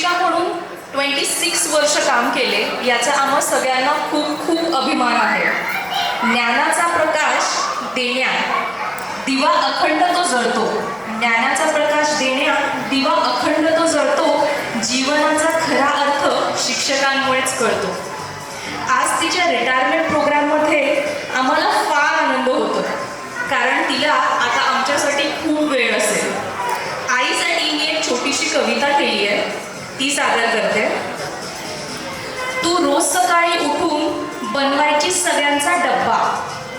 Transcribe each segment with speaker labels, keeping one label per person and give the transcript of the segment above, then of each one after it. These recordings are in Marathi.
Speaker 1: शिक्षिका म्हणून 26 वर्ष काम केले याचा आम्हा सगळ्यांना खूप खूप अभिमान आहे. ज्ञानाचा प्रकाश देण्यात दिवा अखंड तो जळतो. ज्ञानाचा प्रकाश देण्यात दिवा अखंड तो जळतो. जीवनाचा खरा अर्थ शिक्षकांमुळेच कळतो. आज तिच्या रिटायरमेंट प्रोग्राममध्ये आम्हाला फार आनंद होतो, कारण तिला आता आमच्यासाठी खूप वेळ असेल. आईसाठी मी एक छोटीशी कविता केली आहे, ती सादर करते. तू रोज सकाळी उठून बनवायची सगळ्यांचा डब्बा.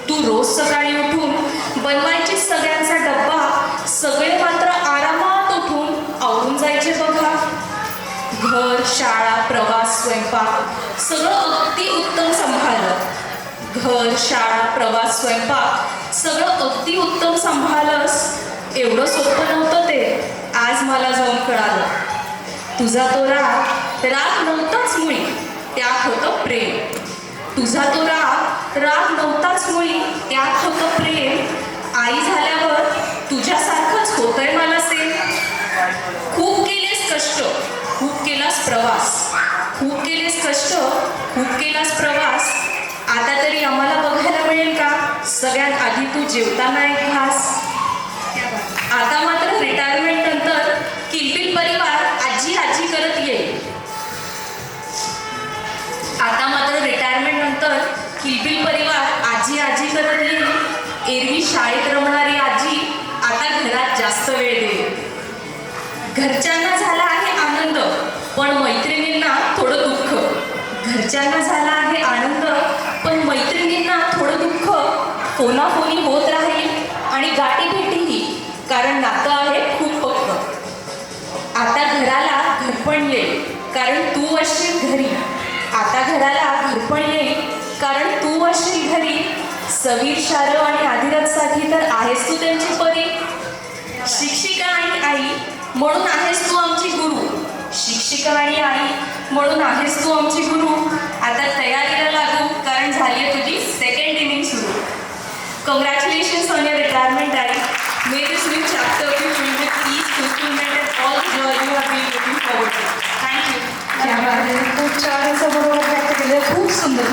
Speaker 1: तू रोज सकाळी उठून बनवायची सगळ्यांचा डब्बा. सगळे मात्र आरामात उठून आवरून जायचे बघा. घर, शाळा, प्रवास, स्वयंपाक सगळं अगदी उत्तम सांभाळलं. घर, शाळा, प्रवास, स्वयंपाक सगळं अगदी उत्तम सांभाळलंस. एवढं सोपं नव्हतं ते, आज मला जाऊन कळालं. तुझा तो राग नव्हताच मुळी, त्यात होतं प्रेम. तुझा तो राग नव्हताच मुळी, त्यात होतं प्रेम. आई झाल्यावर तुझ्यासारखंच होतंय मला सेम. खूप केलेस कष्ट, खूप केलास प्रवास. खूप केलेस कष्ट, खूप केलास प्रवास. आता तरी आम्हाला बघायला मिळेल का सगळ्यात आधी तू जेवताना एक घास. आता मात्र रिटायरमेंट नंतर किलबिल परिवार आजी आजी करत येईल. आता मात्र रिटायरमेंट नंतर किलबिल परिवार आजी आजी करत येईल. एरवी शाळेत रमणारी आजी आता घरात जास्त वेळ देईल. घरच्यांना झाला आहे आनंद, पण मैत्रिणींना थोडं दुःख. घरच्यांना झाला आहे आनंद, पण मैत्रिणींना थोडं दुःख. फोनाफोनी होत राहील आणि गाठी भेटीही, कारण नातं आहे खूप पक्क. आता घराला घरपण येईल, कारण तू असशील घरी. आता घराला घरपण येईल, कारण तू असशील घरी. सवीर, शारव आणि आदिराजसाठी तर आहेस तू त्यांची परी. शिक्षिका आणि आई म्हणून आहेस तू आमची गुरु. शिक्षिका आणि आई म्हणून आहेस तू आमची गुरु. आता तयारीला लागू, कारण झाली आहे तुझी सेकंड इनिंग सुरू. Congratulations on your retirement, Daddy. May this new chapter be filled with peace, fulfillment, and all the joy you have been looking forward to. Thank you.
Speaker 2: खूप छान असं बरोबर व्यक्त केलं, खूप सुंदर.